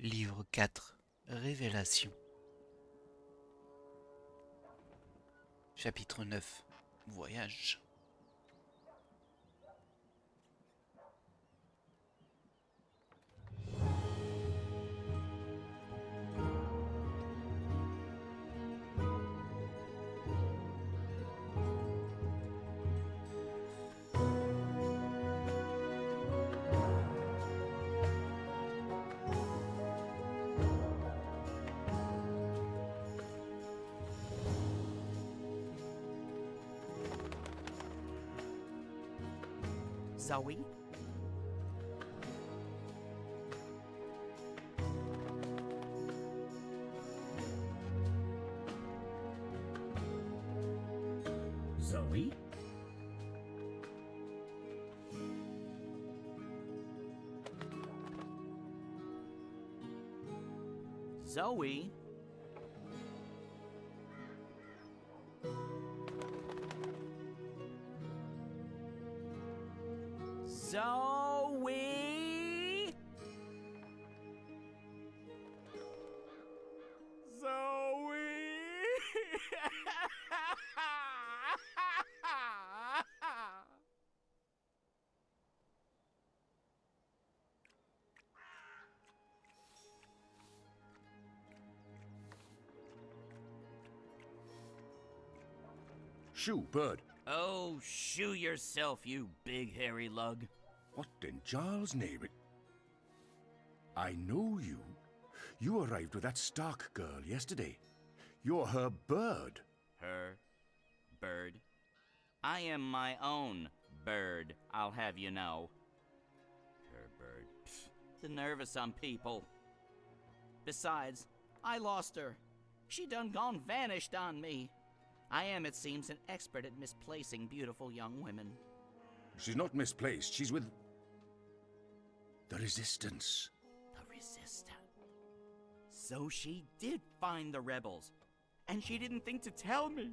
Livre 4. Révélation. Chapitre 9. Voyage. Zoe? Zoe? Zoe? Zoe? Shoo, bird. Oh, shoo yourself, you big hairy lug. What in Giles' name? I know you. You arrived with that Stark girl yesterday. You're her bird. Her bird. I am my own bird, I'll have you know. Her bird. Pfft, the nerve of some people. Besides, I lost her. She done gone vanished on me. I am, it seems, an expert at misplacing beautiful young women. She's not misplaced. She's with the Resistance. The Resistance. So she did find the rebels, and she didn't think to tell me.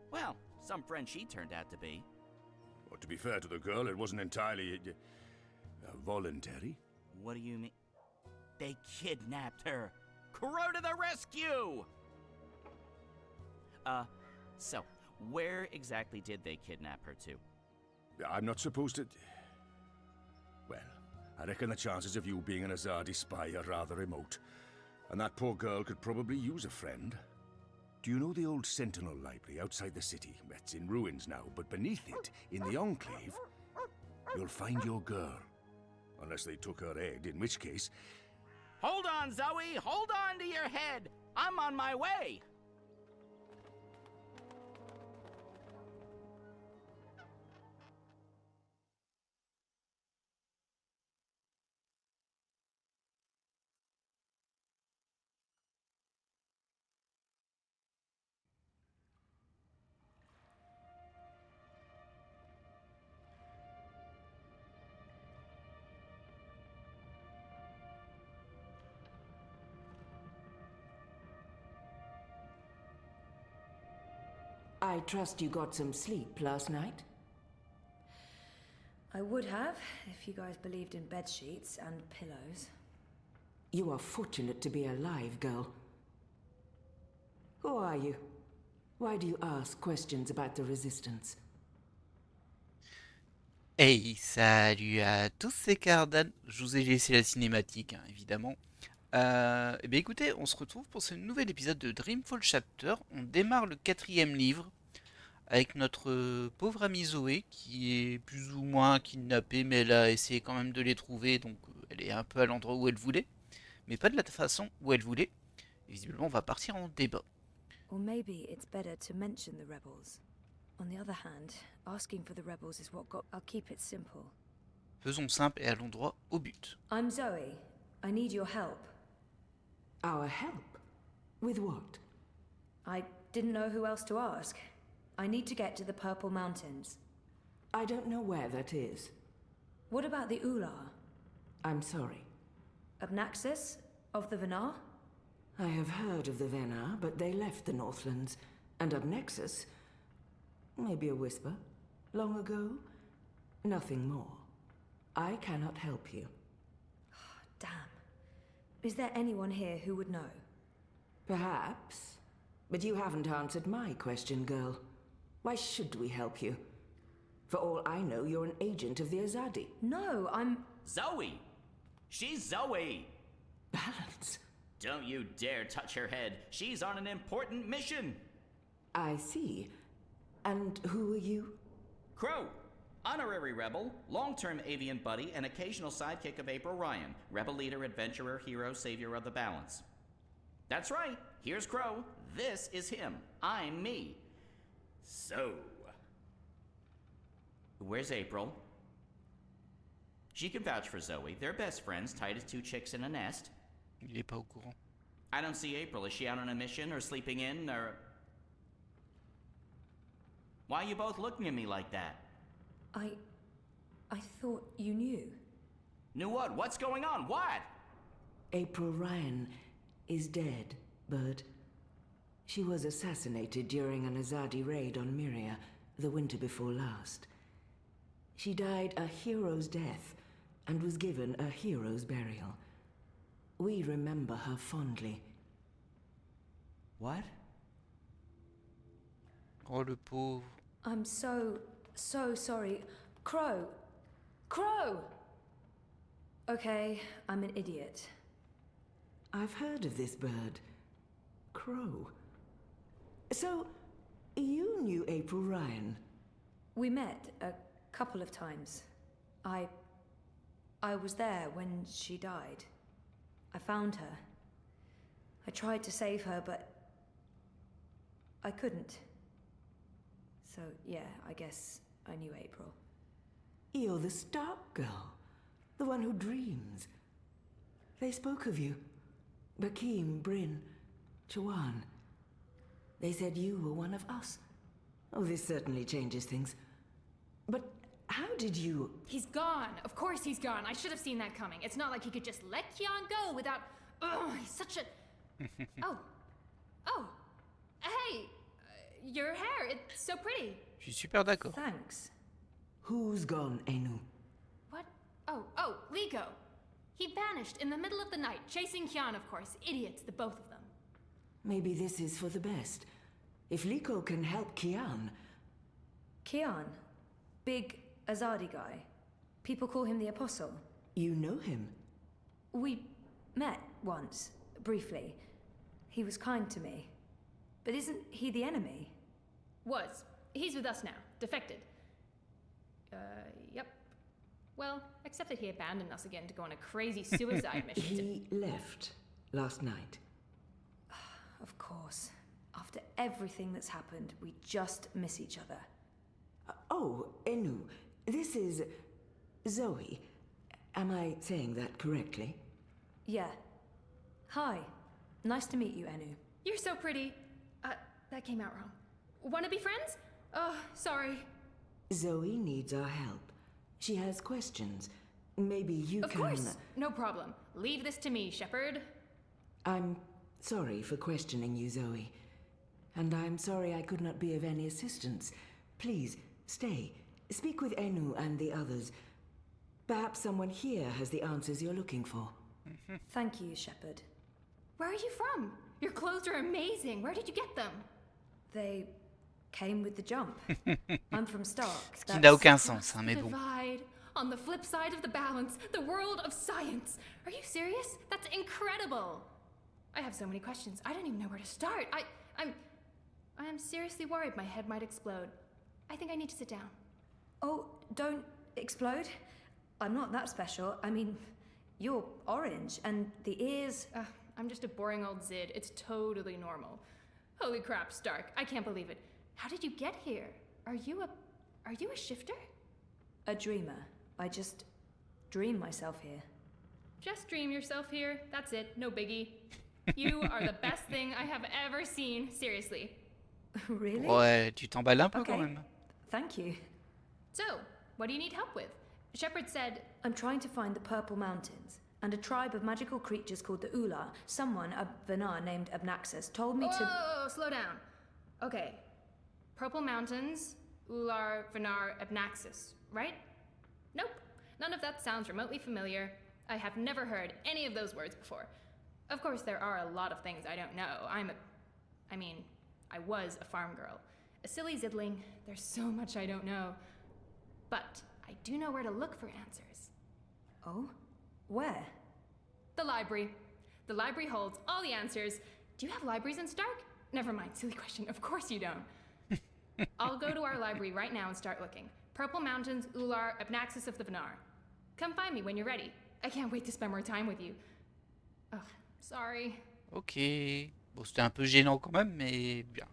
Well, some friend she turned out to be. Well, to be fair to the girl, it wasn't entirely voluntary. What do you mean? They kidnapped her. Crow to the rescue! So, where exactly did they kidnap her to? I'm not supposed to... Well, I reckon the chances of you being an Azadi spy are rather remote. And that poor girl could probably use a friend. Do you know the old Sentinel Library outside the city? It's in ruins now, but beneath it, in the Enclave, you'll find your girl. Unless they took her egg, in which case... Hold on, Zoe! Hold on to your head! I'm on my way! I trust you got some sleep last night? I would have, if you guys believed in bed sheets and pillows. You are fortunate to be alive, girl. Who are you? Why do you ask questions about the Resistance? Hey, salut à tous, c'est Cardanh. Je vous ai laissé la cinématique, hein, évidemment. Eh bien écoutez, on se retrouve pour ce nouvel épisode de Dreamfall Chapters. On démarre le 4e livre avec notre pauvre amie Zoé qui est plus ou moins kidnappée, mais elle a essayé quand même de les trouver, donc elle est un peu à l'endroit où elle voulait, mais pas de la façon où elle voulait. Et visiblement, on va partir en débat. Or maybe it's better to mention the rebels. On the other hand, asking for the rebels is what got... I'll keep it simple. Faisons simple et allons droit au but. I'm Zoe. I need your help. Our help? With what? I didn't know who else to ask. I need to get to the Purple Mountains. I don't know where that is. What about the Ular? I'm sorry. Obnaxis? Of the Venar? I have heard of the Venar, but they left the Northlands. And Obnexus? Maybe a whisper. Long ago? Nothing more. I cannot help you. Damn. Is there anyone here who would know? Perhaps. But you haven't answered my question, girl. Why should we help you? For all I know, you're an agent of the Azadi. No, I'm... Zoe! She's Zoe! Balance. Don't you dare touch her head. She's on an important mission. I see. And who are you? Crow, honorary rebel, long-term avian buddy, and occasional sidekick of April Ryan, rebel leader, adventurer, hero, savior of the balance. That's right, here's Crow. This is him. I'm me. So, where's April? She can vouch for Zoe. They're best friends, tight as two chicks in a nest. Il est pas au courant. I don't see April. Is she out on a mission or sleeping in or... Why are you both looking at me like that? I thought you knew. Knew what? What's going on? What? April Ryan is dead, Bird. She was assassinated during an Azadi raid on Myria the winter before last. She died a hero's death and was given a hero's burial. We remember her fondly. What? Oh, le pauvre. I'm so sorry. Crow! Crow! Okay, I'm an idiot. I've heard of this bird. Crow. So, you knew April Ryan? We met a couple of times. I was there when she died. I found her. I tried to save her, but I couldn't. So, yeah, I guess I knew April. You're the Stark girl. The one who dreams. They spoke of you. Bakim, Bryn, Chawan. They said you were one of us. Oh, this certainly changes things. But how did you... He's gone. Of course he's gone. I should have seen that coming. It's not like he could just let Kian go without... Ugh, he's such a... Oh. Hey, your hair, it's so pretty. Je suis super d'accord. Thanks. Who's gone, Enu? What? Oh, Liko. He vanished in the middle of the night, chasing Kian, of course. Idiots, the both of them. Maybe this is for the best. If Liko can help Kian... Kian. Big Azadi guy. People call him the Apostle. You know him? We met once, briefly. He was kind to me. But isn't he the enemy? Was. He's with us now. Defected. Yep. Well, except that he abandoned us again to go on a crazy suicide mission He left last night. Of course. After everything that's happened, we just miss each other. Oh, Enu, this is Zoe. Am I saying that correctly? Yeah. Hi. Nice to meet you, Enu. You're so pretty. That came out wrong. Wanna be friends? Oh, sorry. Zoe needs our help. She has questions. Maybe you Of can... course. No problem. Leave this to me, Shepard. I'm sorry for questioning you, Zoe. And I'm sorry I could not be of any assistance. Please, stay. Speak with Enu and the others. Perhaps someone here has the answers you're looking for. Thank you, Shepard. Where are you from? Your clothes are amazing. Where did you get them? They came with the jump. I'm from Stark. Ce qui n'a aucun sens, hein, mais bon. Divide. On the flip side of the balance, the world of science. Are you serious? That's incredible. I have so many questions. I don't even know where to start. I am seriously worried my head might explode. I think I need to sit down. Oh, don't explode. I'm not that special. I mean, you're orange, and the ears... I'm just a boring old Zid. It's totally normal. Holy crap, Stark. I can't believe it. How did you get here? Are you a shifter? A dreamer. I just dream myself here. Just dream yourself here. That's it. No biggie. You are the best thing I have ever seen. Seriously. Really? Ouais, tu t'emballes un peu Okay. quand même. Thank you. So, what do you need help with? Shepard said... I'm trying to find the Purple Mountains, and a tribe of magical creatures called the Ula. Someone, a Venar named Abnaxus, told me to... Whoa, slow down. Okay. Purple Mountains, Ular, Venar, Abnaxus, right? Nope. None of that sounds remotely familiar. I have never heard any of those words before. Of course, there are a lot of things I don't know. I was a farm girl. A silly zidling. There's so much I don't know. But I do know where to look for answers. Oh? Where? The library. The library holds all the answers. Do you have libraries in Stark? Never mind, silly question. Of course you don't. I'll go to our library right now and start looking. Purple Mountains, Ular, Abnaxis of the Venar. Come find me when you're ready. I can't wait to spend more time with you. Ugh, sorry. Ok. Bon, c'était un peu gênant quand même, mais bien.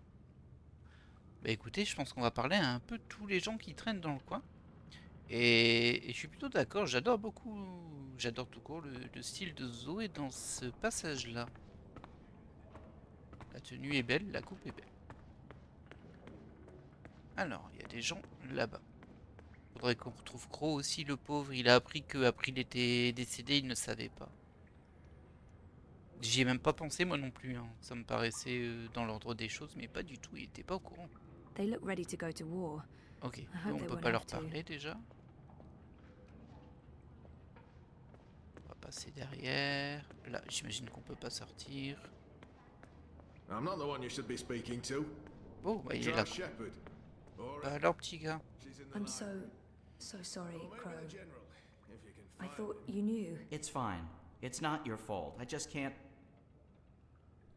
Bah écoutez, je pense qu'on va parler à un peu tous les gens qui traînent dans le coin. Et je suis plutôt d'accord, j'adore tout court le style de Zoé dans ce passage-là. La tenue est belle, la coupe est belle. Alors, il y a des gens là-bas. Faudrait qu'on retrouve Crow aussi, le pauvre. Il a appris qu'après il était décédé, il ne savait pas. J'y ai même pas pensé moi non plus, hein. Ça me paraissait dans l'ordre des choses, mais pas du tout, il était pas au courant. They look ready to go to war. Ok, I eux, hope on they peut won't pas leur have to. parler déjà. On va passer derrière. Là, j'imagine qu'on peut pas sortir. I'm not the one you should be speaking to. Oh, bah il est là. Charles Shepherd. All right. Alors petit gars. She's in the I'm library. so sorry, Or maybe Crow. the general, if you can I find thought you knew. It's fine. It's not your fault. I just can't.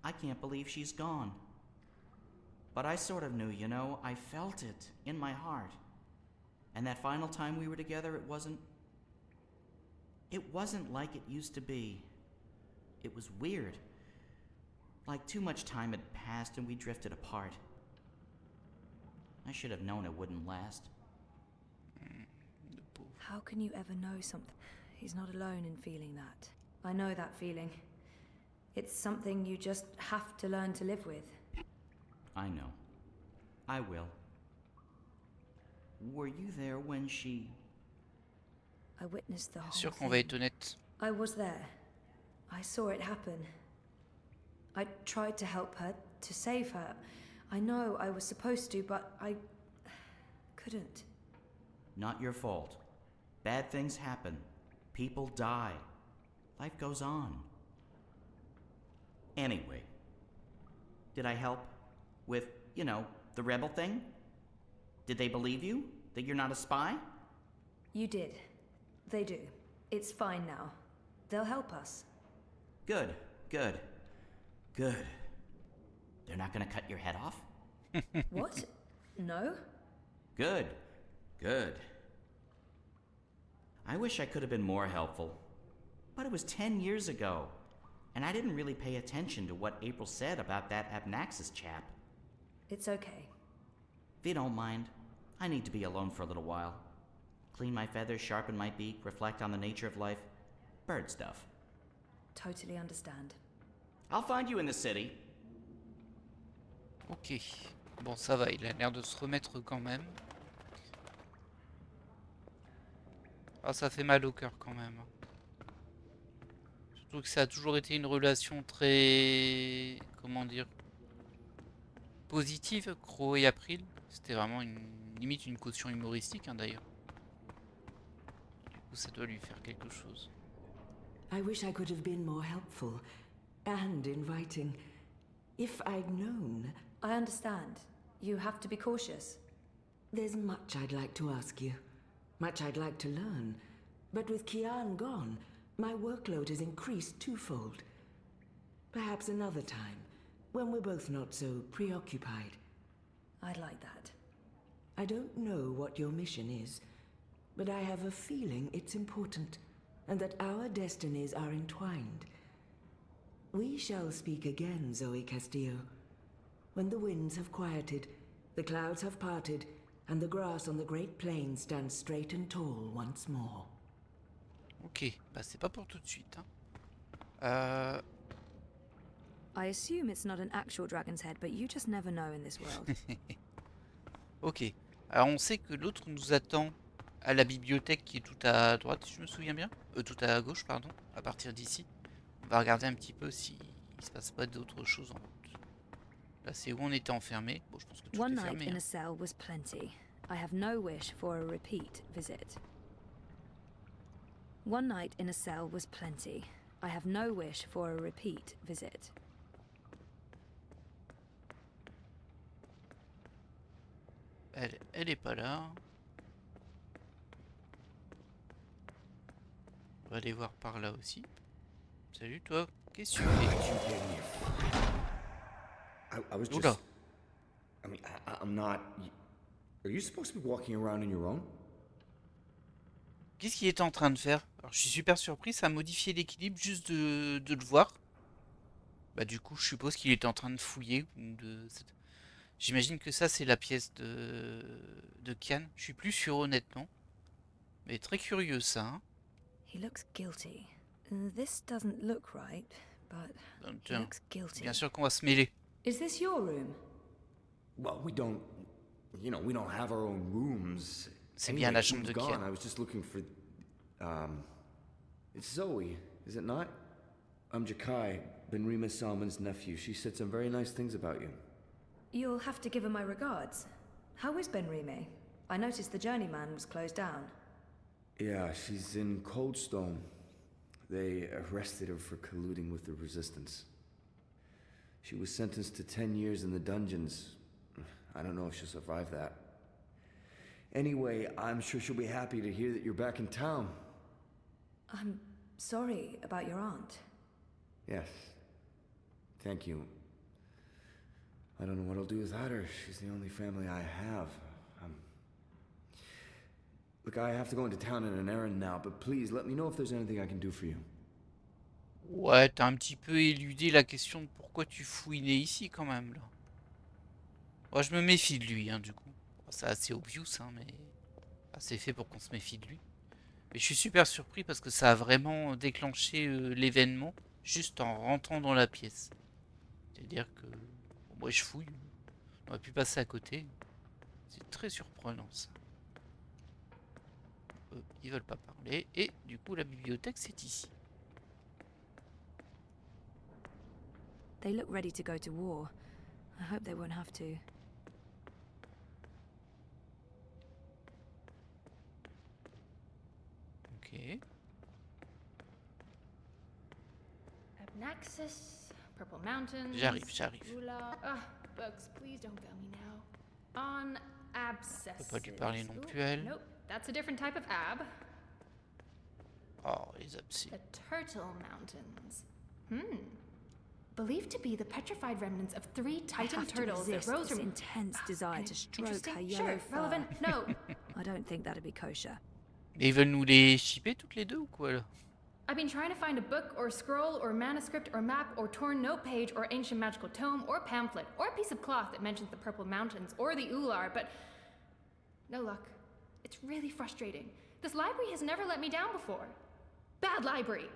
I can't believe she's gone. But I sort of knew, you know. I felt it in my heart. And that final time we were together, it wasn't like it used to be. It was weird. Like too much time had passed and we drifted apart. I should have known it wouldn't last. How can you ever know something? He's not alone in feeling that. I know that feeling. It's something you just have to learn to live with. I know. I will. Were you there when she... I witnessed the Bien whole sûr qu'on thing. va être honnête. I was there. I saw it happen. I tried to help her, to save her. I know I was supposed to, but I couldn't. Not your fault. Bad things happen. People die. Life goes on. Anyway, did I help with, you know, the rebel thing? Did they believe you? That you're not a spy? You did. They do. It's fine now. They'll help us. Good, good, good. They're not gonna cut your head off? What? No? Good, good. I wish I could have been more helpful. But it was 10 years ago, and I didn't really pay attention to what April said about that Abnaxis chap. It's okay. If you don't mind, I need to be alone for a little while. Clean my feathers, sharpen my beak, reflect on the nature of life. Bird stuff. Totally understand. I'll find you in the city. Ok. Bon, ça va, il a l'air de se remettre quand même. Ah, ça fait mal au cœur quand même. Surtout que ça a toujours été une relation très... Comment dire, positive, Crow et April. C'était vraiment limite une caution humoristique, hein, d'ailleurs. Du coup, ça doit lui faire quelque chose. I wish I could have been more helpful and inviting. If I'd known, I understand. You have to be cautious. there's much I'd like to ask you, much I'd like to learn. But with Kian gone, my workload has increased twofold. Perhaps another time, when we're both not so preoccupied. I'd like that. I don't know what your mission is, but I have a feeling it's important, and that our destinies are entwined. We shall speak again, Zoe Castillo. When the winds have quieted, the clouds have parted, and the grass on the Great Plain stands straight and tall once more. Ok, bah c'est pas pour tout de suite, hein. I assume it's not an actual dragon's head, but you just never know in this world. Ok, alors on sait que l'autre nous attend à la bibliothèque qui est tout à droite, si je me souviens bien. Tout à gauche, pardon, à partir d'ici. On va regarder un petit peu s'il se passe pas d'autres choses en route. Là, c'est où on était enfermé. Bon, je pense que tout One est night fermé, in hein. a cell was plenty. I have no wish for a repeat visit. One night in a cell was plenty. I have no wish for a repeat visit. Elle est pas là. On va aller voir par là aussi. Salut toi, qu'est-ce que tu fais? I was Oula. just... I mean, I'm not... Are you supposed to be walking around on your own? Qu'est-ce qu'il était en train de faire? Alors je suis super surpris, ça a modifié l'équilibre juste de le voir. Bah du coup je suppose qu'il était en train de fouiller. J'imagine que ça c'est la pièce de Kian. Je suis plus sûr honnêtement. Mais très curieux ça. Hein. He looks guilty. This doesn't look right, but Donc, he looks guilty. bien sûr qu'on va se mêler. Is this your room? Well, we don't... You know, we don't have our own rooms. C'est bien la chambre who's de gone? Kian. I was just looking for... It's Zoe, is it not? I'm Jakai, Benrima Salman's nephew. She said some very nice things about you. You'll have to give her my regards. How is Benrime? I noticed the journeyman was closed down. Yeah, she's in Coldstone. They arrested her for colluding with the Resistance. She was sentenced to 10 years in the dungeons. I don't know if she'll survive that. Anyway, I'm sure she'll be happy to hear that you're back in town. I'm sorry about your aunt. Yes. Thank you. I don't know what I'll do without her. She's the only family I have. Look, I have to go into town on an errand now, but please let me know if there's anything I can do for you. Ouais, t'as un petit peu éludé la question de pourquoi tu fouinais ici quand même là. Ouais, je me méfie de lui hein du coup. C'est assez obvious hein, mais c'est fait pour qu'on se méfie de lui. Mais je suis super surpris parce que ça a vraiment déclenché l'événement juste en rentrant dans la pièce. C'est-à-dire que bon, moi je fouille, on aurait pu passer à côté. C'est très surprenant ça. Ils veulent pas parler et du coup la bibliothèque c'est ici. They look ready to go to war. I hope they won't have to. Ok. Abnaxis, Purple Mountains. J'arrive. Ula. Ah, bugs, please don't fail me now. On abscesses. On peut pas lui parler non Ooh, plus elle. Nope, that's a different type of ab. Oh, les abcès. The Turtle Mountains. Believed to be the petrified remnants of 3 titan turtles that rose from intense desire to stroke interesting, her yellow sure, fur. relevant. No, I don't think that'd be kosher. Et ils veulent nous les shipper toutes les deux ou quoi là? I've been trying to find a book or scroll or manuscript or map or torn note page or ancient magical tome or pamphlet or a piece of cloth that mentions the Purple Mountains or the Ular, but no luck. It's really frustrating. This library has never let me down before. Bad library.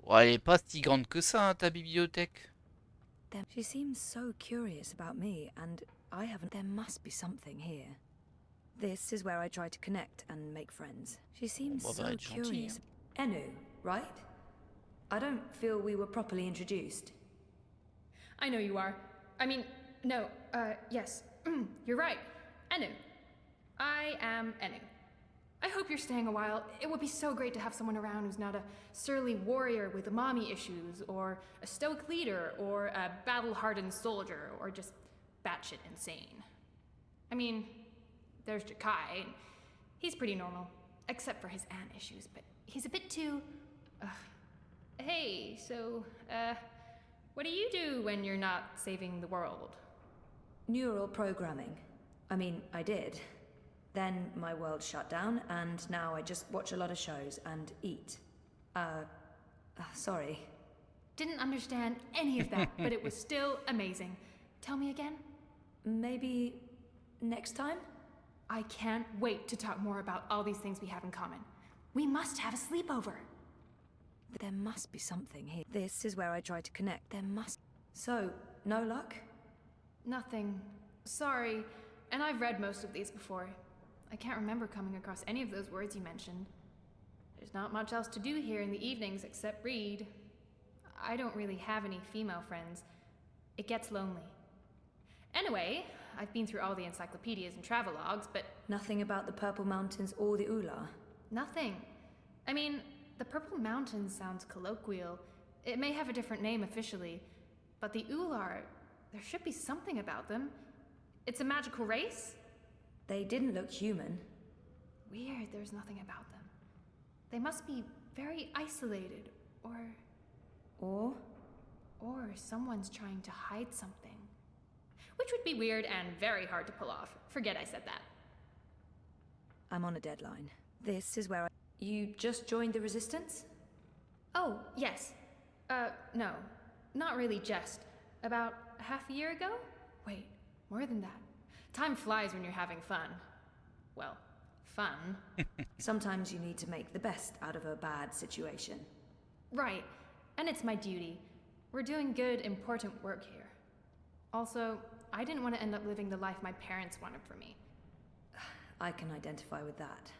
Bon, elle est pas si grande que ça hein, ta bibliothèque. She seems so curious about me, and I haven't. There must be something here. This is where I try to connect and make friends. She seems Bon, bah, so elle est gentille, curious. hein. Enu, right? I don't feel we were properly introduced. I know you are. I mean, no, yes. You're right. Enu. I am Enu. I hope you're staying a while. It would be so great to have someone around who's not a surly warrior with mommy issues, or a stoic leader, or a battle-hardened soldier, or just batshit insane. I mean, there's Jakai. He's pretty normal, except for his aunt issues, but he's a bit too... Hey, so, what do you do when you're not saving the world? Neural programming. I mean, I did. Then my world shut down, and now I just watch a lot of shows and eat. Sorry. Didn't understand any of that, but it was still amazing. Tell me again? Maybe next time? I can't wait to talk more about all these things we have in common. We must have a sleepover. There must be something here. This is where I try to connect. There must... So, no luck? Nothing. Sorry. And I've read most of these before. I can't remember coming across any of those words you mentioned. There's not much else to do here in the evenings except read. I don't really have any female friends. It gets lonely. Anyway, I've been through all the encyclopedias and travelogues, but... Nothing about the Purple Mountains or the Ular? Nothing. I mean, The Purple Mountains sounds colloquial. It may have a different name officially, but the Ular, there should be something about them. It's a magical race? They didn't look human. Weird, there's nothing about them. They must be very isolated, Or? Or someone's trying to hide something. Which would be weird and very hard to pull off. Forget I said that. I'm on a deadline. This is where You just joined the Resistance? Oh, yes. No. Not really just. About half a year ago? Wait, more than that. Time flies when you're having fun. Well, fun. Sometimes you need to make the best out of a bad situation. Right. And it's my duty. We're doing good, important work here. Also, I didn't want to end up living the life my parents wanted for me. I can identify with that.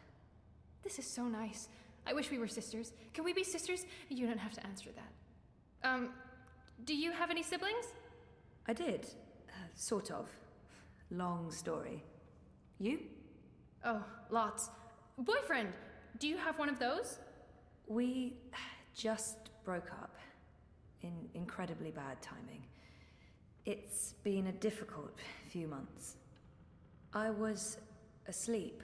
This is so nice. I wish we were sisters. Can we be sisters? You don't have to answer that. Do you have any siblings? I did. Sort of. Long story. You? Oh, lots. Boyfriend! Do you have one of those? We just broke up. In incredibly bad timing. It's been a difficult few months. I was asleep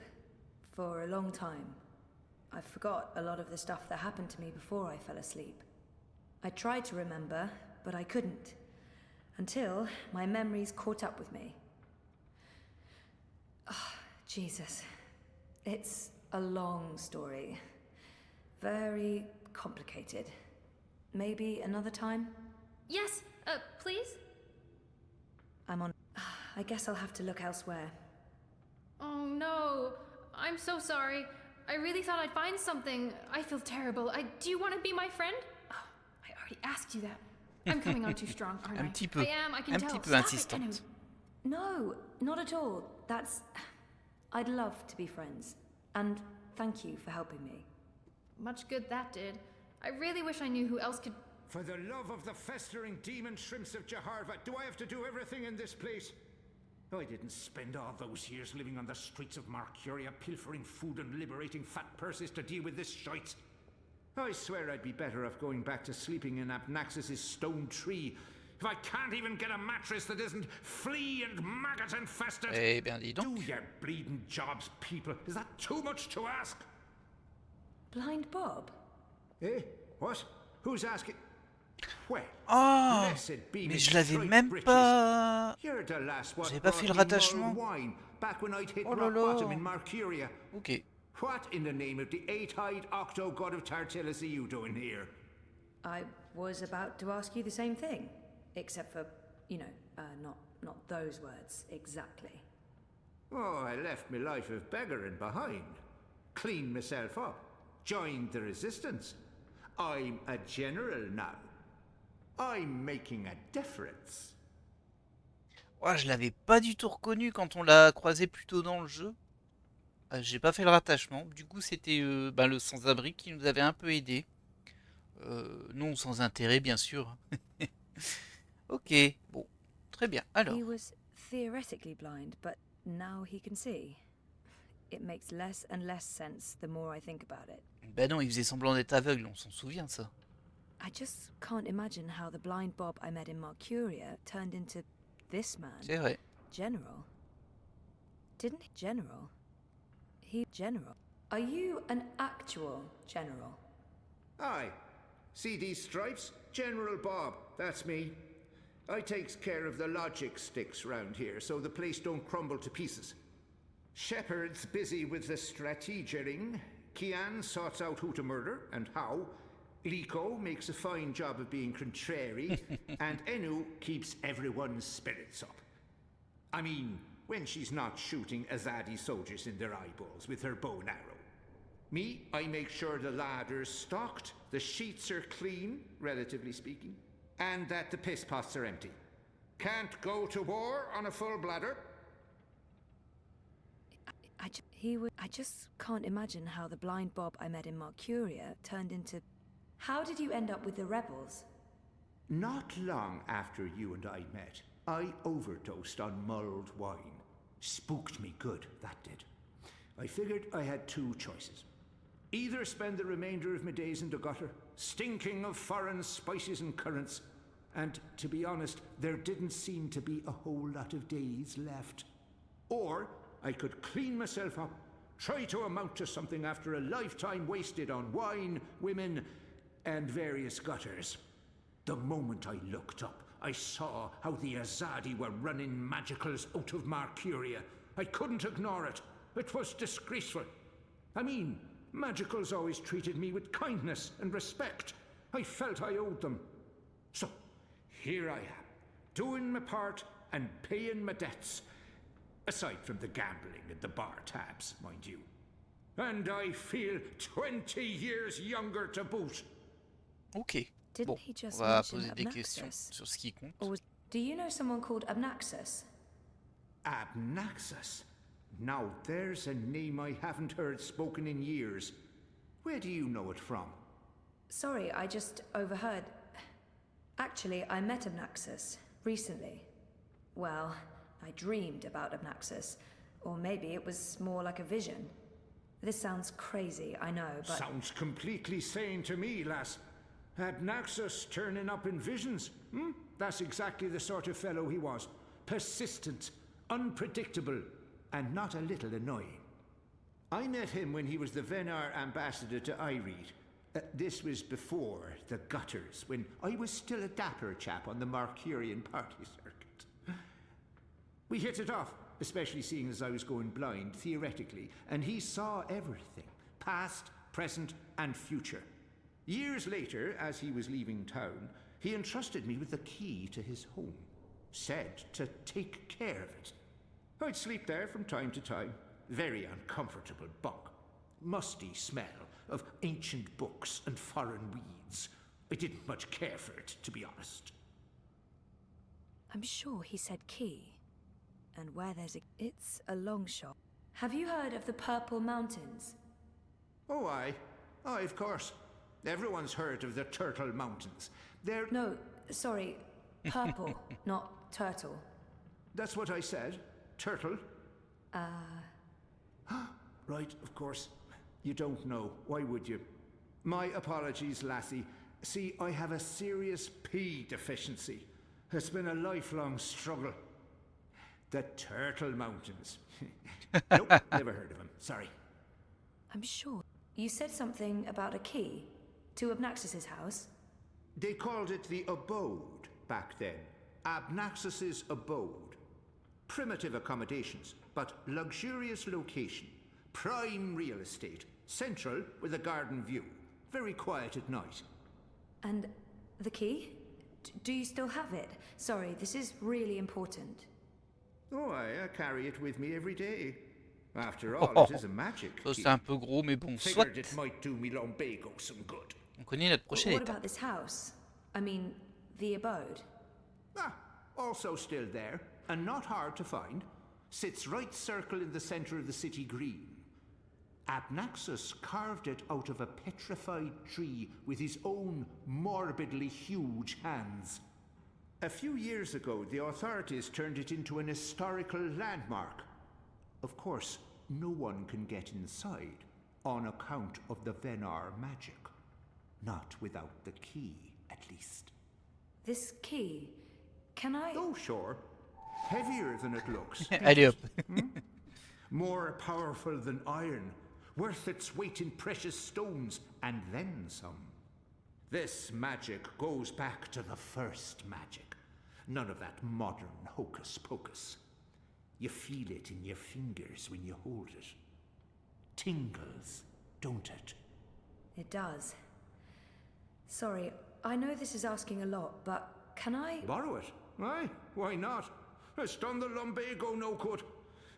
for a long time. I forgot a lot of the stuff that happened to me before I fell asleep. I tried to remember, but I couldn't. Until my memories caught up with me. Oh, Jesus. It's a long story. Very complicated. Maybe another time? Yes, please? I'm on... I guess I'll have to look elsewhere. Oh no, I'm so sorry. I really thought I'd find something. I feel terrible. Do you want to be my friend? Oh, I already asked you that. I'm coming on too strong, aren't I? Un petit peu. I am, I can tell. Un petit peu Stop insistante. it, No, not at all. I'd love to be friends. And thank you for helping me. Much good that did. I really wish I knew who else could... For the love of the festering demon shrimps of Jaharva, do I have to do everything in this place? I didn't spend all those years living on the streets of Marcuria, pilfering food and liberating fat purses to deal with this shite. I swear I'd be better off going back to sleeping in Abnaxis' stone tree if I can't even get a mattress that isn't flea and maggot infested. Eh bien, dis donc. Do your bleeding jobs, people. Is that too much to ask? Blind Bob? Eh? What? Who's asking? Well, Oh, blessed be mais me je l'avais striped même britches. pas... You're the last what J'avais pas brought fait le me rattachement. mulled wine back when I'd hit Oh là rock là. bottom in Marcuria. Ok. What in the name of the eight-eyed octo-god of Tartillus are you doing here? I was about to ask you the same thing. Except for, not those words exactly. Oh, I left my life of beggaring behind. Cleaned myself up. Joined the resistance. I'm a general now. I'm making a difference. Ouais, je l'avais pas du tout reconnu quand on l'a croisé plus tôt dans le jeu. J'ai pas fait le rattachement. Du coup, c'était le sans-abri qui nous avait un peu aidé. Non sans intérêt, bien sûr. Ok, bon, très bien. Alors, He was theoretically blind, but now he can see. It makes less and less sense the more I think about it. ben non, il faisait semblant d'être aveugle, on s'en souvient ça. I just can't imagine how the blind Bob I met in Marcuria turned into this man. C'est vrai. General? Didn't he? General? He... General? Are you an actual general? Aye. See these stripes? General Bob, that's me. I takes care of the logic sticks round here so the place don't crumble to pieces. Shepard's busy with the strategering. Kian sorts out who to murder and how. Liko makes a fine job of being contrary. And Enu keeps everyone's spirits up. I mean, when she's not shooting Azadi soldiers in their eyeballs with her bow and arrow. Me, I make sure the ladder's stocked, the sheets are clean, relatively speaking, and that the piss pots are empty. Can't go to war on a full bladder. I just can't imagine how the blind Bob I met in Marcuria turned into... How did you end up with the rebels? Not long after you and I met, I overdosed on mulled wine. Spooked me good, that did. I figured I had two choices. Either spend the remainder of my days in the gutter, stinking of foreign spices and currants, and to be honest, there didn't seem to be a whole lot of days left. Or I could clean myself up, try to amount to something after a lifetime wasted on wine, women, and various gutters. The moment I looked up, I saw how the Azadi were running magicals out of Marcuria. I couldn't ignore it. It was disgraceful. I mean, magicals always treated me with kindness and respect. I felt I owed them. So, here I am, doing my part and paying my debts. Aside from the gambling and the bar tabs, mind you. And I feel 20 years younger to boot. Ok. Didn't Bon, he just on va mention poser des questions Abnaxus? sur ce qui compte. Or do you know someone called Abnaxus? Abnaxus? Now there's a name I haven't heard spoken in years. Where do you know it from? Sorry, I just overheard. Actually, I met Abnaxus recently. Well, I dreamed about Abnaxus. Or maybe it was more like a vision. This sounds crazy, I know, but... Sounds completely sane to me, lass. Abnaxus turning up in visions. That's exactly the sort of fellow he was. Persistent, unpredictable, and not a little annoying. I met him when he was the Venar ambassador to Ireed. This was before the gutters, when I was still a dapper chap on the Marcurian party circuit. We hit it off, especially seeing as I was going blind, theoretically, and he saw everything, past, present, and future. Years later, as he was leaving town, he entrusted me with the key to his home, said to take care of it. I'd sleep there from time to time. Very uncomfortable bunk. Musty smell of ancient books and foreign weeds. I didn't much care for it, to be honest. I'm sure he said key. And where there's a... It's a long shot. Have you heard of the Purple Mountains? Oh, aye. Aye, of course. Everyone's heard of the Turtle Mountains. They're... No, sorry. Purple, not turtle. That's what I said. Turtle. Right, of course. You don't know. Why would you? My apologies, lassie. See, I have a serious P deficiency. It's been a lifelong struggle. The Turtle Mountains. Nope, never heard of them. Sorry. I'm sure. You said something about a key to Abnaxus's house? They called it the Abode back then. Abnaxus's Abode. Primitive accommodations, but luxurious location. Prime real estate. Central with a garden view. Very quiet at night. And the key? Do you still have it? Sorry, this is really important. Oh, I carry it with me every day. After all, it is a magic Ça key. c'est un peu gros, mais bon, soit. Figured it might do me lumbago some good. On connaît notre prochaine What étape. about this house? I mean, the abode. Ah, also still there, and not hard to find. Sits right circle in the center of the city green. Abnaxus carved it out of a petrified tree with his own morbidly huge hands. A few years ago, the authorities turned it into an historical landmark. Of course, no one can get inside, on account of the Venar magic. Not without the key, at least. This key, can I... Oh, sure. Heavier than it looks. Allez hop. More powerful than iron. Worth its weight in precious stones, and then some. This magic goes back to the first magic. None of that modern hocus pocus. You feel it in your fingers when you hold it. Tingles, don't it? It does. Sorry, I know this is asking a lot, but can I... Borrow it? Aye, why not? It's done the lumbago no good.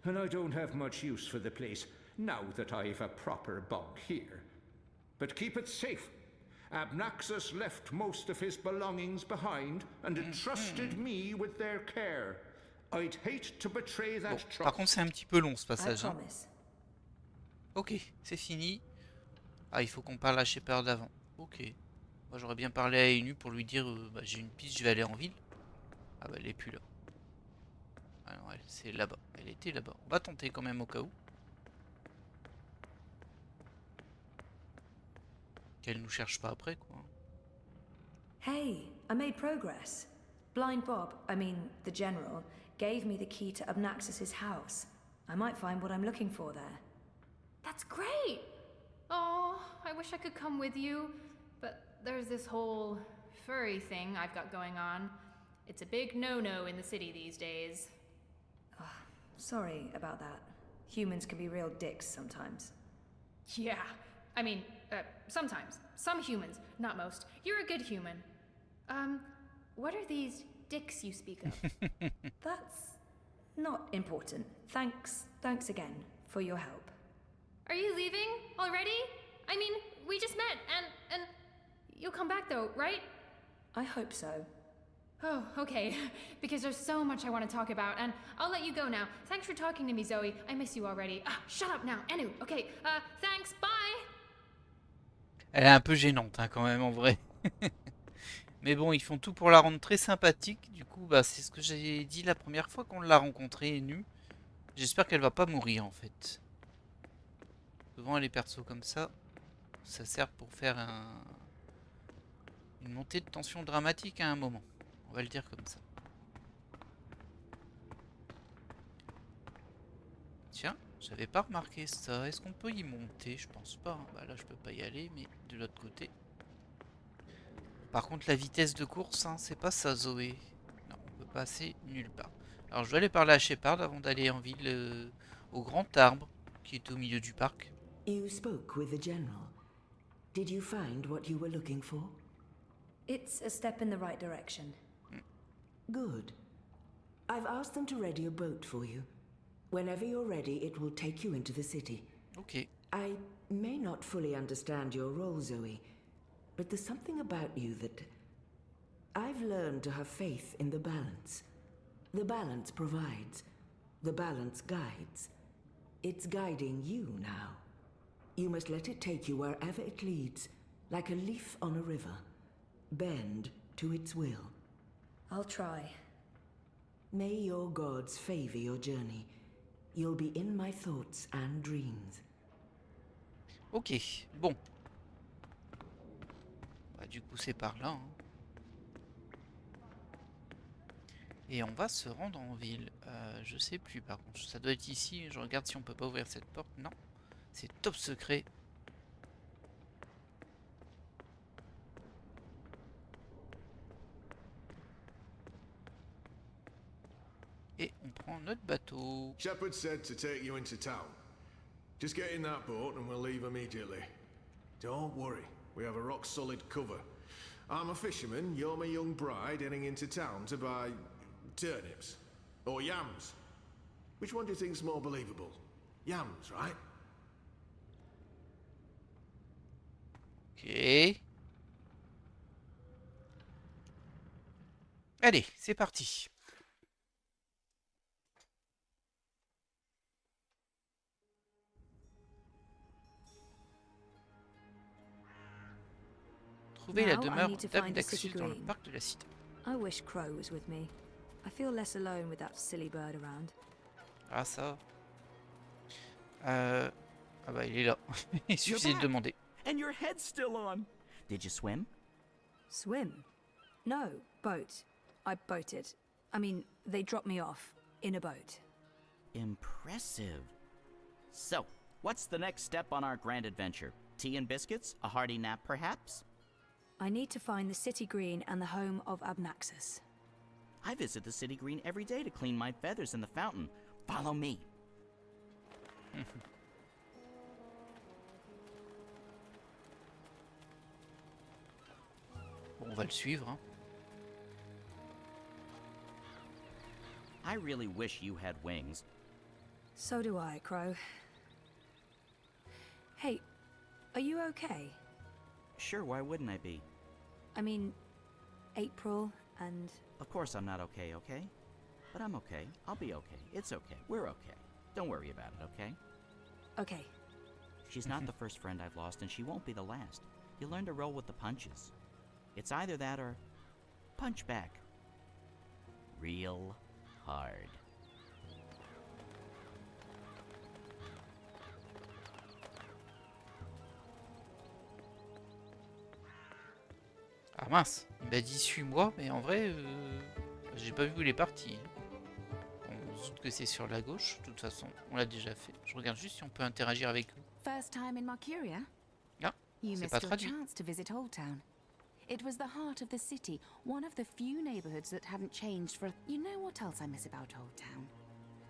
And I don't have much use for the place, now that I've a proper bunk here. But keep it safe. Abnaxus left most of his belongings behind and entrusted me with their care. I'd hate to betray that Bon, trust. par contre, c'est un petit peu long ce I passage. Hein. promise. Ok, c'est fini. Ah, il faut qu'on parle à Shepard avant. Ok. Moi, j'aurais bien parlé à Enu pour lui dire bah, j'ai une piste, je vais aller en ville. Ah bah, elle est plus là. Ah non, c'est là-bas. Elle était là-bas. On va tenter quand même au cas où. Qu'elle nous cherche pas après, quoi. Hey, I made progress. Blind Bob, the general, gave me the key to Abnaxus's house. I might find what I'm looking for there. That's great! Oh, I wish I could come with you, but there's this whole furry thing I've got going on. It's a big no-no in the city these days. Sorry about that. Humans can be real dicks sometimes. Yeah, sometimes. Some humans, not most. You're a good human. What are these dicks you speak of? That's not important. Thanks again for your help. Are you leaving already? We just met, and you'll come back though, right? I hope so. Oh, okay. Because there's so much I want to talk about, and I'll let you go now. Thanks for talking to me, Zoe. I miss you already. Shut up now. Anu, okay. Thanks, bye! Elle est un peu gênante, hein, quand même, en vrai. Mais bon, ils font tout pour la rendre très sympathique. Du coup, bah, c'est ce que j'ai dit la première fois qu'on l'a rencontrée nue. J'espère qu'elle va pas mourir, en fait. Souvent, les persos comme ça sert pour faire une montée de tension dramatique à un moment. On va le dire comme ça. Tiens, j'avais pas remarqué ça. Est-ce qu'on peut y monter? Je pense pas. Bah là, je peux pas y aller, mais de l'autre côté. Par contre, la vitesse de course, hein, c'est pas ça, Zoé. Non, on peut passer nulle part. Alors, je dois aller parler à Shepard avant d'aller en ville, au grand arbre qui est au milieu du parc. You spoke with the general. Did you find what you were looking for? It's a step in the right direction. Good. I've asked them to ready a boat for you. Whenever you're ready, it will take you into the city. Okay. I may not fully understand your role, Zoe, but there's something about you that I've learned to have faith in the balance. The balance provides. The balance guides. It's guiding you now. You must let it take you wherever it leads, like a leaf on a river. Bend to its will. I'll try. May your gods favor your journey. You'll be in my thoughts and dreams. Ok, bon. Bah, du coup, c'est par là. Hein. Et on va se rendre en ville. Je sais plus, par contre. Ça doit être ici. Je regarde si on peut pas ouvrir cette porte. Non. C'est top secret. Et on prend notre bateau. Shepard said to take you into town. Just get in that boat and we'll leave immediately. Don't worry, we have a rock-solid cover. I'm a fisherman, you're my young bride heading into town to buy turnips. Or yams. Which one do you think's more believable? Yams, right? Ok. Allez, c'est parti. Trouver la demeure d'Abnaxus dans le parc de la cité. I wish Crow was with me. I feel less alone with that silly bird around. Ah ça. Ah bah il est là. Il suffisait de demander. And your head's still on. Did you swim? Swim? No, boat. I boated. They dropped me off in a boat. Impressive. So, what's the next step on our grand adventure? Tea and biscuits? A hearty nap, perhaps? I need to find the city green and the home of Abnaxus. I visit the city green every day to clean my feathers in the fountain. Follow me. Bon, on va le suivre. Hein. I really wish you had wings. So do I, Crow. Hey, are you okay? Sure, why wouldn't I be? April and... Of course I'm not okay, okay? But I'm okay. I'll be okay. It's okay. We're okay. Don't worry about it, okay? Okay. She's not the first friend I've lost, and she won't be the last. You learn to roll with the punches. It's either that or punch back. Real hard. Ah mince, il m'a dit suis-moi, mais en vrai, j'ai pas vu où il est parti. On se doute que c'est sur la gauche, de toute façon, on l'a déjà fait. Je regarde juste si on peut interagir avec lui. First time in Marcuria? Ah, You c'est missed pas your traduit. chance to visit Old Town. It was the heart of the city, one of the few neighborhoods that hadn't changed for... You know what else I miss about Old Town?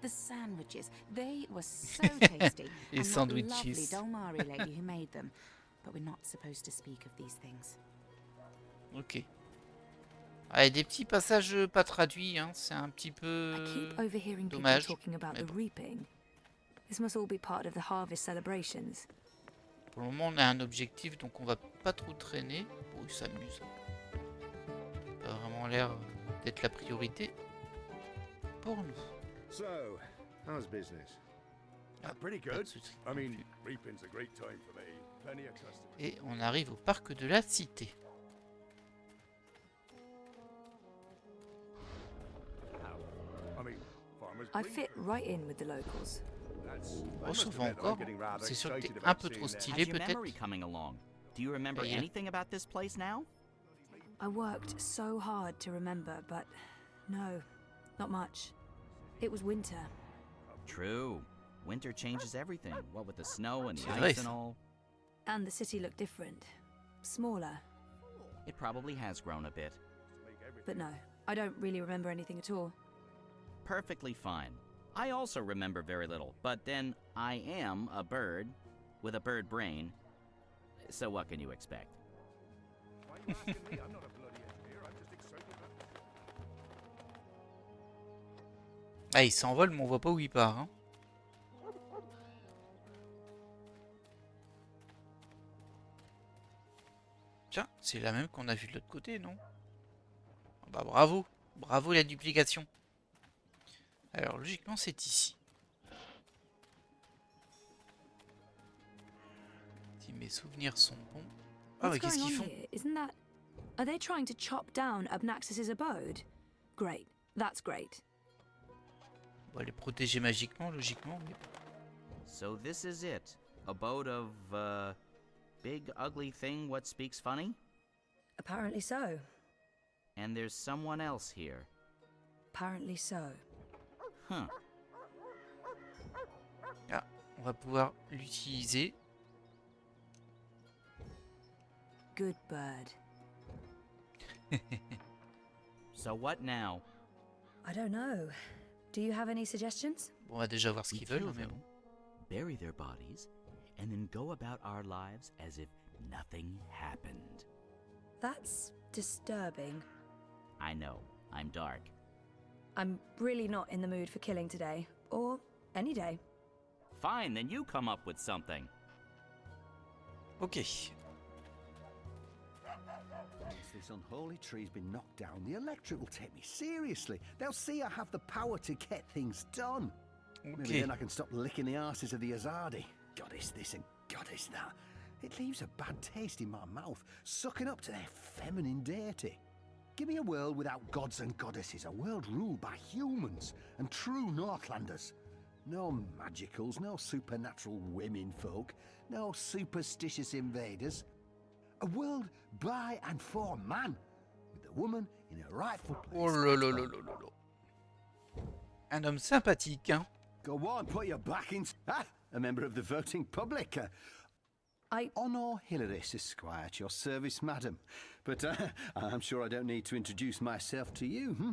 The sandwiches. They were so tasty. Les And that lovely sandwiches. Dolmari lady who made them. But we're not supposed to speak of these things. Ok. Ah, il y a des petits passages pas traduits, hein. C'est un petit I peu keep overhearing people dommage. talking about mais the bon. reaping. This must all be part of the harvest celebrations. Pour le moment, on a un objectif, donc on va pas trop traîner. Oh, il s'amuse. Ça a vraiment l'air d'être la priorité pour nous. So, how's business? Ah, Pretty pas de good. soucis I non mean, plus. reaping's a great time for me. Plenty of customers. Et on arrive au parc de la cité. I mean, farmers I bring fit right in with the locals. That's. Oh, ça va encore. C'est sûr que t'es un peu trop stylé How's your peut-être. memory coming along? Do you remember Yeah. anything about this place now? I worked so hard to remember, but no, not much. It was winter. True. Winter changes everything. What with the snow and the C'est vrai, ice and ça. all. And the city looked different. Smaller. It probably has grown a bit. But no, I don't really remember anything at all. Perfectly fine. I also remember very little, but then I am a bird with a bird brain. So what can you expect? Why are you asking me? I'm not a bloody engineer. I'm just excited about. Ah, il s'envole, mais on voit pas où il part. Hein. Tiens, c'est la même qu'on a vue de l'autre côté, non? Ah bah bravo, bravo la duplication. Alors logiquement c'est ici. Si mes souvenirs sont bons. Ah What's mais qu'est-ce going qu'ils on font? here? Isn't that... Are they trying to chop down Abnaxus's abode? Great. That's great. On va les protéger magiquement, logiquement. Mais... So this is it. Abode of, big ugly thing what speaks funny? Apparently so. And there's someone else here. Apparently so. Huh. Ah, on va pouvoir l'utiliser. Good bird. So what now? I don't know. Do you have any suggestions? Bon, on va déjà voir ce We qu'ils veulent, kill hein, mais them, bon. bury their bodies, and then go about our lives as if nothing happened. That's disturbing. I know, I'm dark. I'm really not in the mood for killing today. Or any day. Fine, then you come up with something. Ok. Once this unholy tree's been knocked down, the electorate will take me seriously. They'll see I have the power to get things done. Maybe Ok. then I can stop licking the arses of the Azadi. Goddess this and goddess that. It leaves a bad taste in my mouth, sucking up to their feminine deity. Give me a world without gods and goddesses, a world ruled by humans and true Northlanders. No magicals, no supernatural women folk, no superstitious invaders. A world by and for man, with the woman in her rightful place. Oh là là là là là là. Un homme sympathique, hein. Go on, put your back in. Ah, a member of the voting public. Honor Hilaris, Esquire, at your service, madam. But I'm sure I don't need to introduce myself to you, hmm?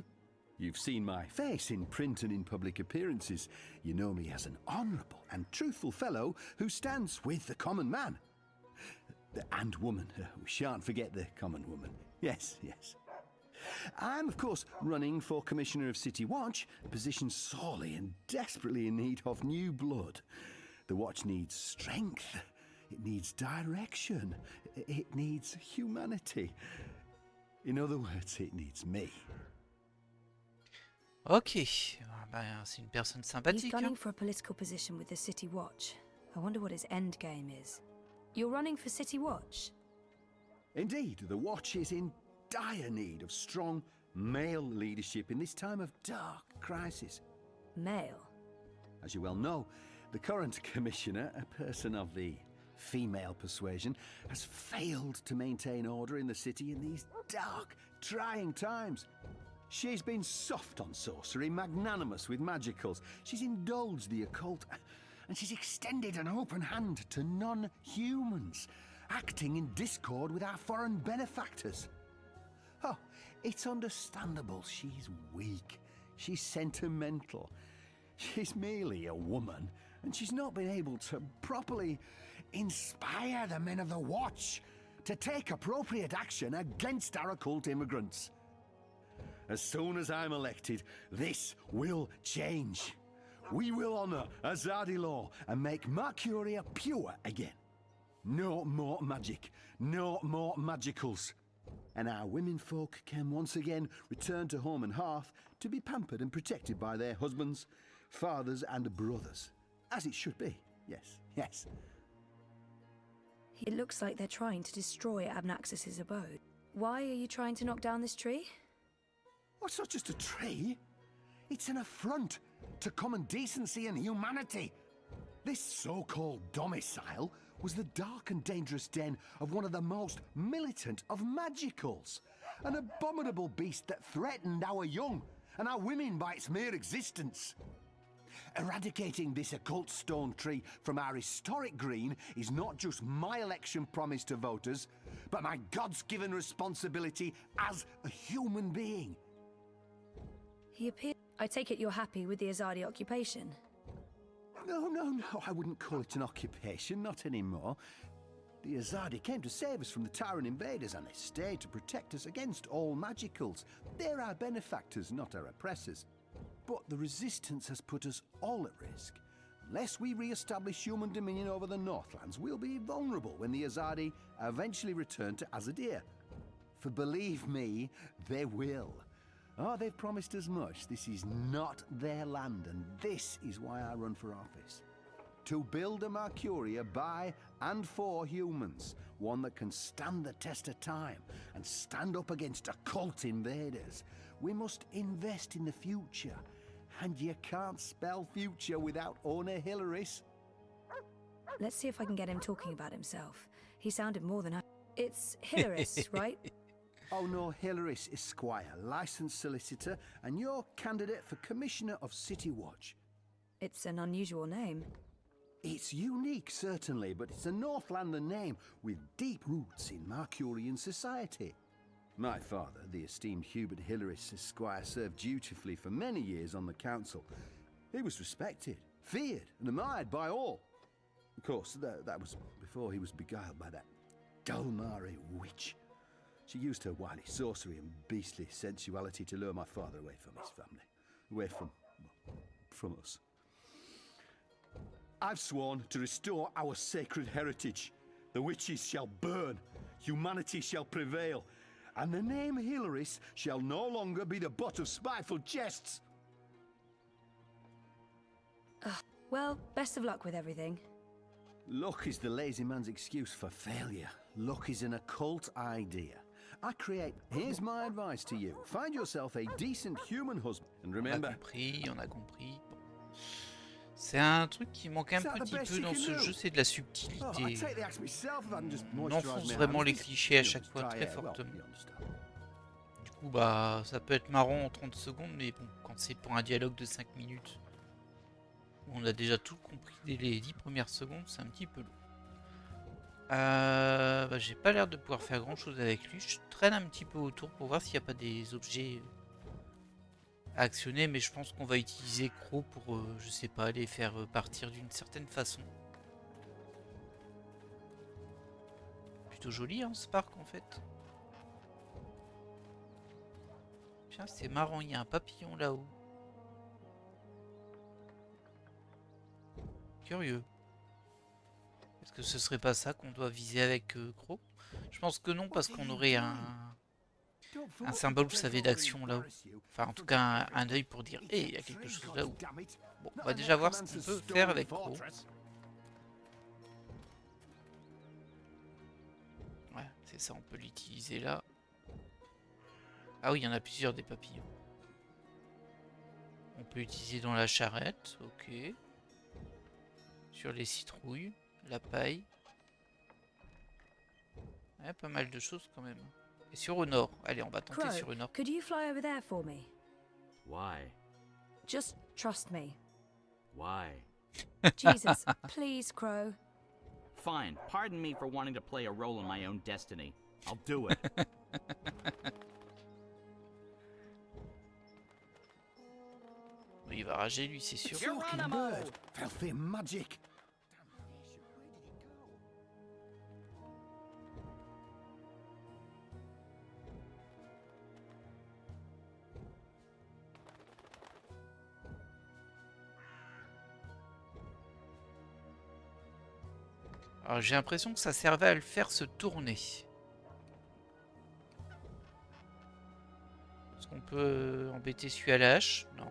You've seen my face in print and in public appearances. You know me as an honourable and truthful fellow who stands with the common man. And woman. We shan't forget the common woman. Yes, yes. I'm, of course, running for Commissioner of City Watch, a position sorely and desperately in need of new blood. The Watch needs strength. It needs direction. It needs humanity. In other words, it needs me. Ok. Ah ben, c'est une personne He's sympathique. gunning Hein. for a political position with the City Watch. I wonder what his end game is. You're running for City Watch? Indeed, the Watch is in dire need of strong male leadership in this time of dark crisis. Male? As you well know, the current commissioner, a person of the female persuasion, has failed to maintain order in the city in these dark, trying times. She's been soft on sorcery, magnanimous with magicals. She's indulged the occult, and she's extended an open hand to non-humans, acting in discord with our foreign benefactors. Oh, it's understandable she's weak. She's sentimental. She's merely a woman, and she's not been able to properly inspire the men of the Watch to take appropriate action against our occult immigrants. As soon as I'm elected, this will change. We will honor Azadi law and make Mercuria pure again. No more magic, no more magicals. And our women folk can once again return to home and hearth to be pampered and protected by their husbands, fathers and brothers. As it should be, yes, yes. It looks like they're trying to destroy Abnaxus's abode. Why are you trying to knock down this tree? Oh, it's not just a tree. It's an affront to common decency and humanity. This so-called domicile was the dark and dangerous den of one of the most militant of magicals. An abominable beast that threatened our young and our women by its mere existence. Eradicating this occult stone tree from our historic green is not just my election promise to voters, but my God's-given responsibility as a human being. I take it you're happy with the Azadi occupation? No, I wouldn't call it an occupation, not anymore. The Azadi came to save us from the tyrant invaders, and they stayed to protect us against all magicals. They're our benefactors, not our oppressors. But the resistance has put us all at risk. Unless we re-establish human dominion over the Northlands, we'll be vulnerable when the Azadi eventually return to Azadir. For believe me, they will. Oh, they've promised as much. This is not their land, and this is why I run for office. To build a Mercuria by and for humans, one that can stand the test of time and stand up against occult invaders. We must invest in the future, and you can't spell future without owner Hilaris. Let's see if I can get him talking about himself. He sounded more than happy. It's Hilaris, right? Oh no, Hilaris Esquire, licensed solicitor, and your candidate for Commissioner of City Watch. It's an unusual name. It's unique, certainly, but it's a Northlander name with deep roots in Mercurian society. My father, the esteemed Hubert Hilaris Esquire, served dutifully for many years on the council. He was respected, feared, and admired by all. Of course, that was before he was beguiled by that Dulmari witch. She used her wily sorcery and beastly sensuality to lure my father away from his family. Away from us. I've sworn to restore our sacred heritage. The witches shall burn, humanity shall prevail, and the name Hilaris shall no longer be the butt of spiteful jests. Well, best of luck with everything. Luck is the lazy man's excuse for failure. Luck is an occult idea. I create. Here's my advice to you. Find yourself a decent human husband. And remember. On a compris. C'est un truc qui manque un petit peu dans ce jeu, c'est de la subtilité. On enfonce vraiment les clichés à chaque fois très fortement. Du coup, bah, ça peut être marrant en 30 secondes, mais bon, quand c'est pour un dialogue de 5 minutes, où on a déjà tout compris dès les 10 premières secondes, c'est un petit peu lourd. Bah, j'ai pas l'air de pouvoir faire grand chose avec lui. Je traîne un petit peu autour pour voir s'il n'y a pas des objets à actionner, mais je pense qu'on va utiliser Crow pour, je sais pas, les faire partir d'une certaine façon. Plutôt joli, hein, ce parc en fait. Tiens, c'est marrant, il y a un papillon là-haut. Curieux. Est-ce que ce serait pas ça qu'on doit viser avec Crow? Je pense que non, parce qu'on aurait un symbole, vous savez, d'action là-haut. Enfin, en tout cas, un œil pour dire, hé, il y a quelque chose là-haut. Bon, on va déjà voir ce qu'on peut faire avec Crow. Ouais, c'est ça, on peut l'utiliser là. Ah oui, il y en a plusieurs des papillons. On peut l'utiliser dans la charrette, ok. Sur les citrouilles, la paille. Ouais, pas mal de choses quand même. Et sur au nord. Allez, on va tenter Crow, sur au nord. could you fly over there for me? Why? Just trust me. Why? Jesus, please, Crow. Fine. Pardon me for wanting to play a role in my own destiny. I'll do it. Il va rager lui, c'est sûr. Talking bird. Filthy magic. Alors j'ai l'impression que ça servait à le faire se tourner. Est-ce qu'on peut embêter celui à la hache? Non.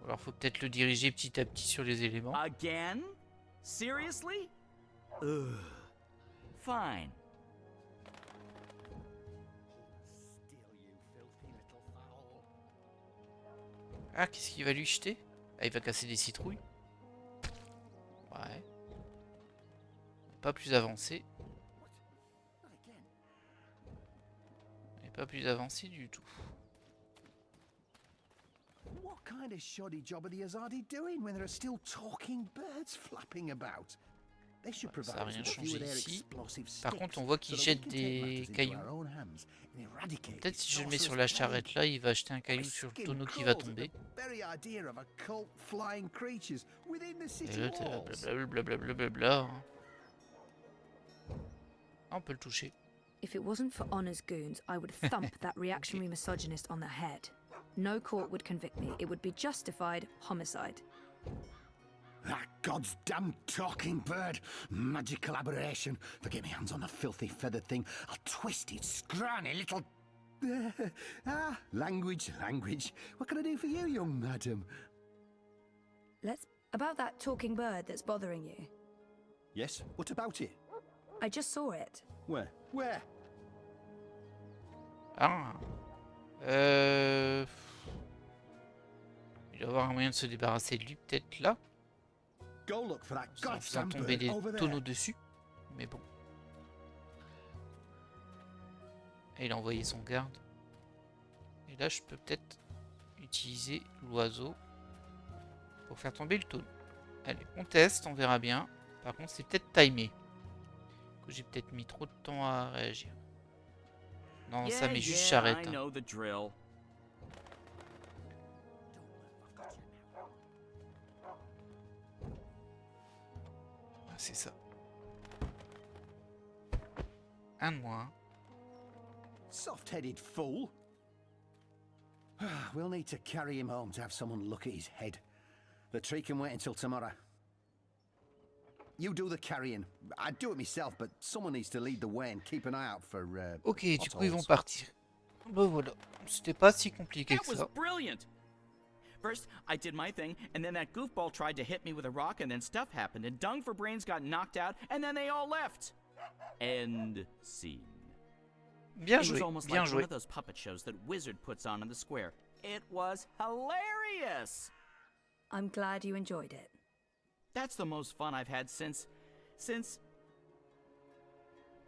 Alors faut peut-être le diriger petit à petit sur les éléments. Again? Seriously? Ugh. Fine. Ah, qu'est-ce qu'il va lui jeter? Ah, il va casser des citrouilles. Ouais. Pas plus avancé. Et pas plus avancé du tout. What kind of shoddy job are the Azadi doing when there are still talking birds flapping about? They should Ça n'a provide rien us with a few changé of their ici. explosive Par sticks contre, on voit qu'il so that we jette can take des matters into cailloux. our own hands and eradicate Peut-être this si je le mets sur sorcerous la plague. charrette là, il va jeter un caillou My sur le skin tonneau qui va crawls at tomber. the very idea of a cult flying creatures within the Et city là, t'es là, walls. blablabla. Ah, on peut le toucher. If it wasn't for Honor's goons, I would thump that reactionary misogynist on the head. No court would convict me. It would be justified homicide. That god's damn talking bird. Magical aberration. Forget me hands on the filthy feathered thing. I'll twist its scrawny little... language. What can I do for you, young madam? Let's... About that talking bird that's bothering you. Yes, what about it? I just saw it. Where? Ah. Il doit y avoir un moyen de se débarrasser de lui, peut-être là. Go look for that En faisant goddamn tomber bird des over there. tonneaux dessus. Mais bon. Et il a envoyé son garde. Et là, je peux peut-être utiliser l'oiseau pour faire tomber le tonneau. Allez, on teste, on verra bien. Par contre, c'est peut-être timé. J'ai peut-être mis trop de temps à réagir. Non, ça met juste charrette. I know the drill. Ah, c'est ça. Un de moins. Soft-headed fool. We'll need to carry him home to have someone look at his head. The tree can wait until tomorrow. You do the carrying. I'd do it myself, but someone needs to lead the way and keep an eye out for. Ok, du coup ils vont potholes. partir. Bah voilà, c'était pas si compliqué That que was ça. brilliant. First, I did my thing, and then that goofball tried to hit me with a rock, and then stuff happened, and Dung for Brains got knocked out, and then they all left. End scene. Bien It was joué, almost bien like joué. one of those puppet shows that Wizard puts on in the square. It was hilarious. I'm glad you enjoyed it. That's the most fun I've had since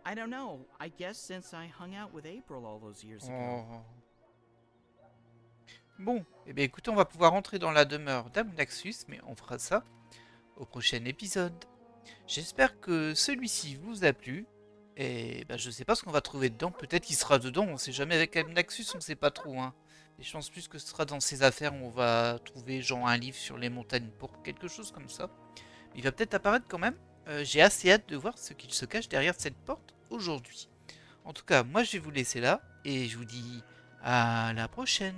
I don't know. I guess since I hung out with April all those years ago. Oh. Bon, et bien écoutez, on va pouvoir rentrer dans la demeure d'Amnaxus, mais on fera ça au prochain épisode. J'espère que celui-ci vous a plu. Et ben, je sais pas ce qu'on va trouver dedans. Peut-être qu'il sera dedans, on sait jamais avec Amnaxus, on sait pas trop. Hein. Et je pense plus que ce sera dans ses affaires où on va trouver genre un livre sur les montagnes pour quelque chose comme ça. Mais il va peut-être apparaître quand même. J'ai assez hâte de voir ce qu'il se cache derrière cette porte aujourd'hui. En tout cas, moi je vais vous laisser là et je vous dis à la prochaine.